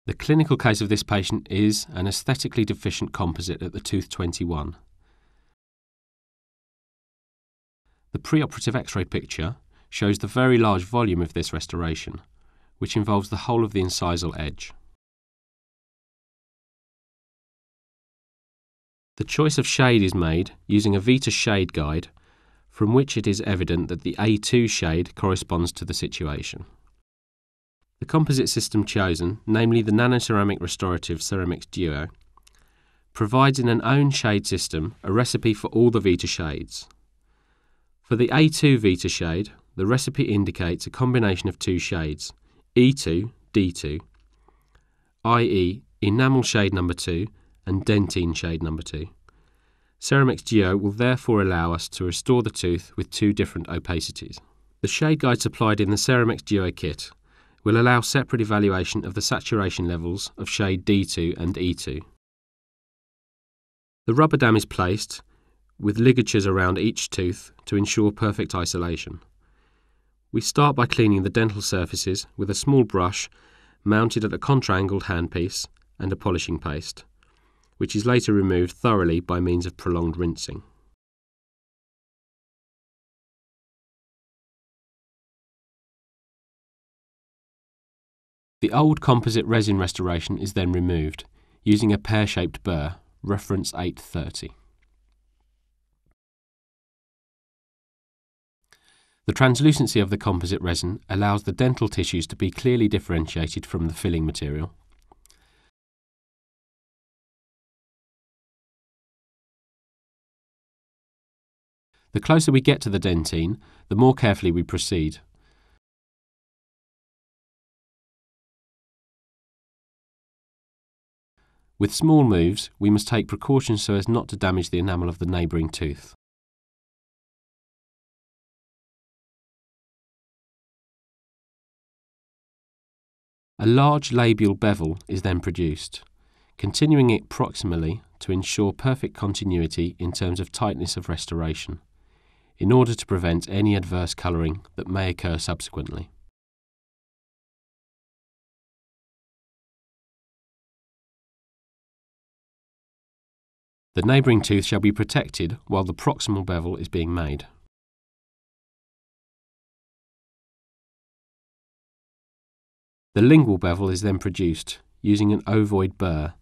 The clinical case of this patient is an aesthetically deficient composite at the tooth 21. The preoperative X-ray picture shows the very large volume of this restoration, which involves the whole of the incisal edge. The choice of shade is made using a Vita shade guide, from which it is evident that the A2 shade corresponds to the situation. The composite system chosen, namely the nanoceramic restorative ceram-x-duo, provides in an own shade system a recipe for all the Vita shades. For the A2 Vita shade, the recipe indicates a combination of two shades, E2, D2, i.e. enamel shade number 2 and dentine shade number 2. ceram-x-duo will therefore allow us to restore the tooth with two different opacities. The shade guide supplied in the ceram-x-duo kit will allow separate evaluation of the saturation levels of shade D2 and E2. The rubber dam is placed with ligatures around each tooth to ensure perfect isolation. We start by cleaning the dental surfaces with a small brush mounted at a contra-angled handpiece and a polishing paste, which is later removed thoroughly by means of prolonged rinsing. The old composite resin restoration is then removed, using a pear-shaped burr, reference 830. The translucency of the composite resin allows the dental tissues to be clearly differentiated from the filling material. The closer we get to the dentine, the more carefully we proceed. With small moves, we must take precautions so as not to damage the enamel of the neighbouring tooth. A large labial bevel is then produced, continuing it proximally to ensure perfect continuity in terms of tightness of restoration, in order to prevent any adverse colouring that may occur subsequently. The neighbouring tooth shall be protected while the proximal bevel is being made. The lingual bevel is then produced using an ovoid burr.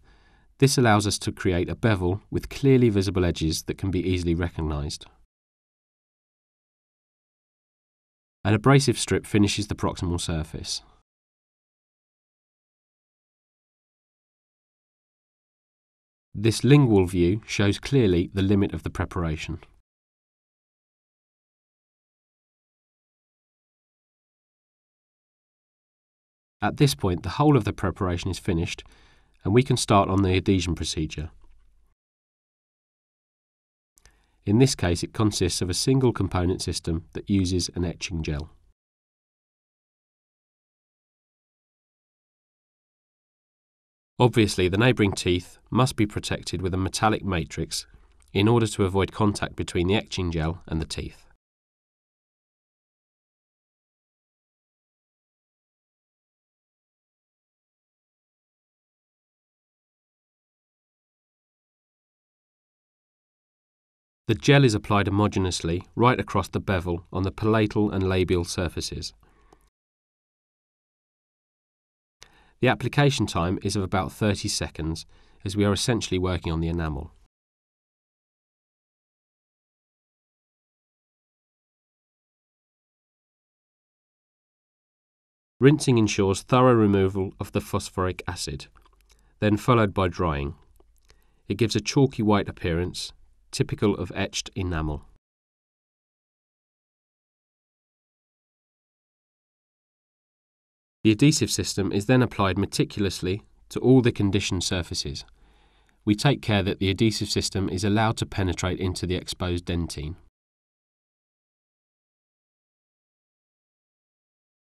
This allows us to create a bevel with clearly visible edges that can be easily recognised. An abrasive strip finishes the proximal surface. This lingual view shows clearly the limit of the preparation. At this point, the whole of the preparation is finished, and we can start on the adhesion procedure. In this case, it consists of a single component system that uses an etching gel. Obviously, the neighbouring teeth must be protected with a metallic matrix in order to avoid contact between the etching gel and the teeth. The gel is applied homogeneously right across the bevel on the palatal and labial surfaces. The application time is of about 30 seconds, as we are essentially working on the enamel. Rinsing ensures thorough removal of the phosphoric acid, then followed by drying. It gives a chalky white appearance, typical of etched enamel. The adhesive system is then applied meticulously to all the conditioned surfaces. We take care that the adhesive system is allowed to penetrate into the exposed dentine.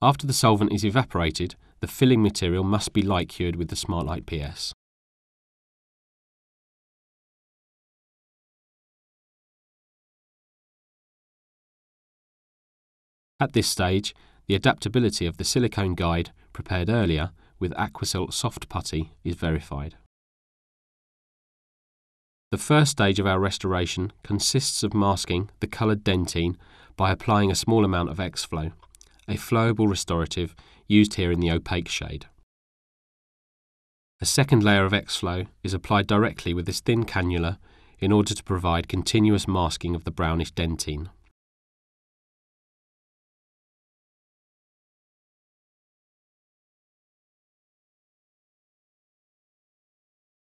After the solvent is evaporated, the filling material must be light cured with the SmartLight PS. At this stage, the adaptability of the silicone guide prepared earlier with Aquasil soft putty is verified. The first stage of our restoration consists of masking the coloured dentine by applying a small amount of X-Flow, a flowable restorative used here in the opaque shade. A second layer of X-Flow is applied directly with this thin cannula in order to provide continuous masking of the brownish dentine.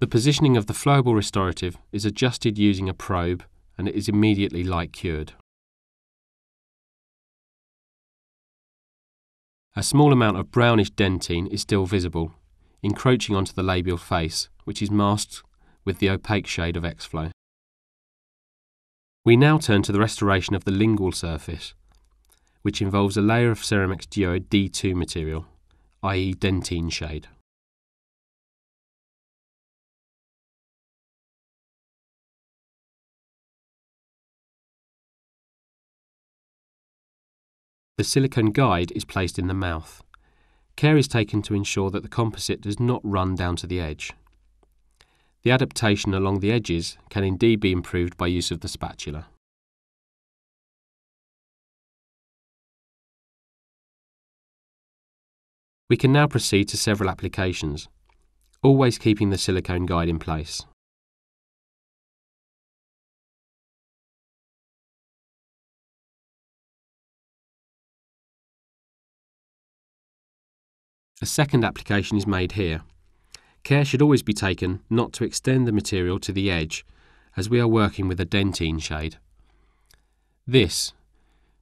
The positioning of the flowable restorative is adjusted using a probe and it is immediately light cured. A small amount of brownish dentine is still visible, encroaching onto the labial face, which is masked with the opaque shade of X-Flow. We now turn to the restoration of the lingual surface, which involves a layer of ceram-x-duo-IV-part1.mpg material, i.e. dentine shade. The silicone guide is placed in the mouth. Care is taken to ensure that the composite does not run down to the edge. The adaptation along the edges can indeed be improved by use of the spatula. We can now proceed to several applications, always keeping the silicone guide in place. A second application is made here. Care should always be taken not to extend the material to the edge, as we are working with a dentine shade. This,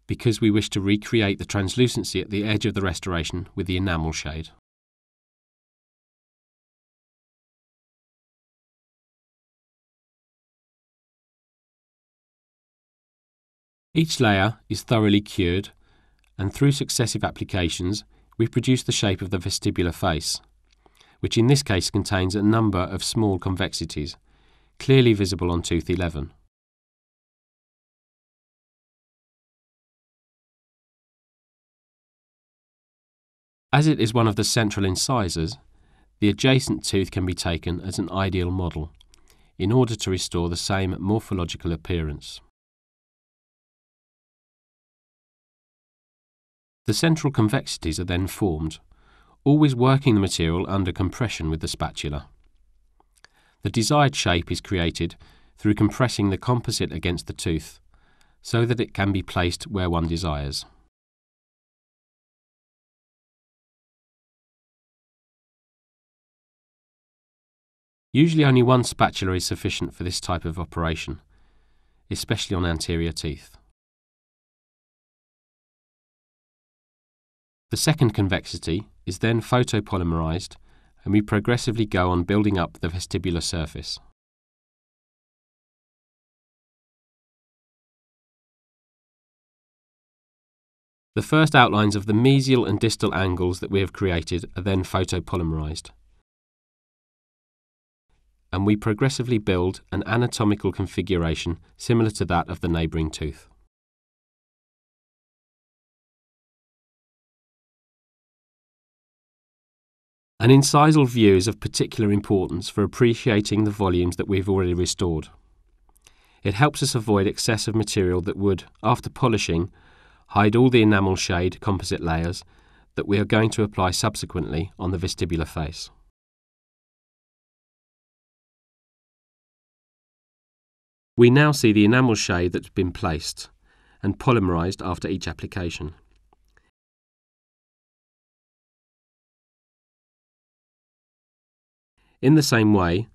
because we wish to recreate the translucency at the edge of the restoration with the enamel shade. Each layer is thoroughly cured, and through successive applications, we produce the shape of the vestibular face, which in this case contains a number of small convexities, clearly visible on tooth 11. As it is one of the central incisors, the adjacent tooth can be taken as an ideal model, in order to restore the same morphological appearance. The central convexities are then formed, always working the material under compression with the spatula. The desired shape is created through compressing the composite against the tooth, so that it can be placed where one desires. Usually only one spatula is sufficient for this type of operation, especially on anterior teeth. The second convexity is then photopolymerized, and we progressively go on building up the vestibular surface. The first outlines of the mesial and distal angles that we have created are then photopolymerized, and we progressively build an anatomical configuration similar to that of the neighbouring tooth. An incisal view is of particular importance for appreciating the volumes that we've already restored. It helps us avoid excessive material that would, after polishing, hide all the enamel shade composite layers that we are going to apply subsequently on the vestibular face. We now see the enamel shade that's been placed and polymerized after each application. In the same way,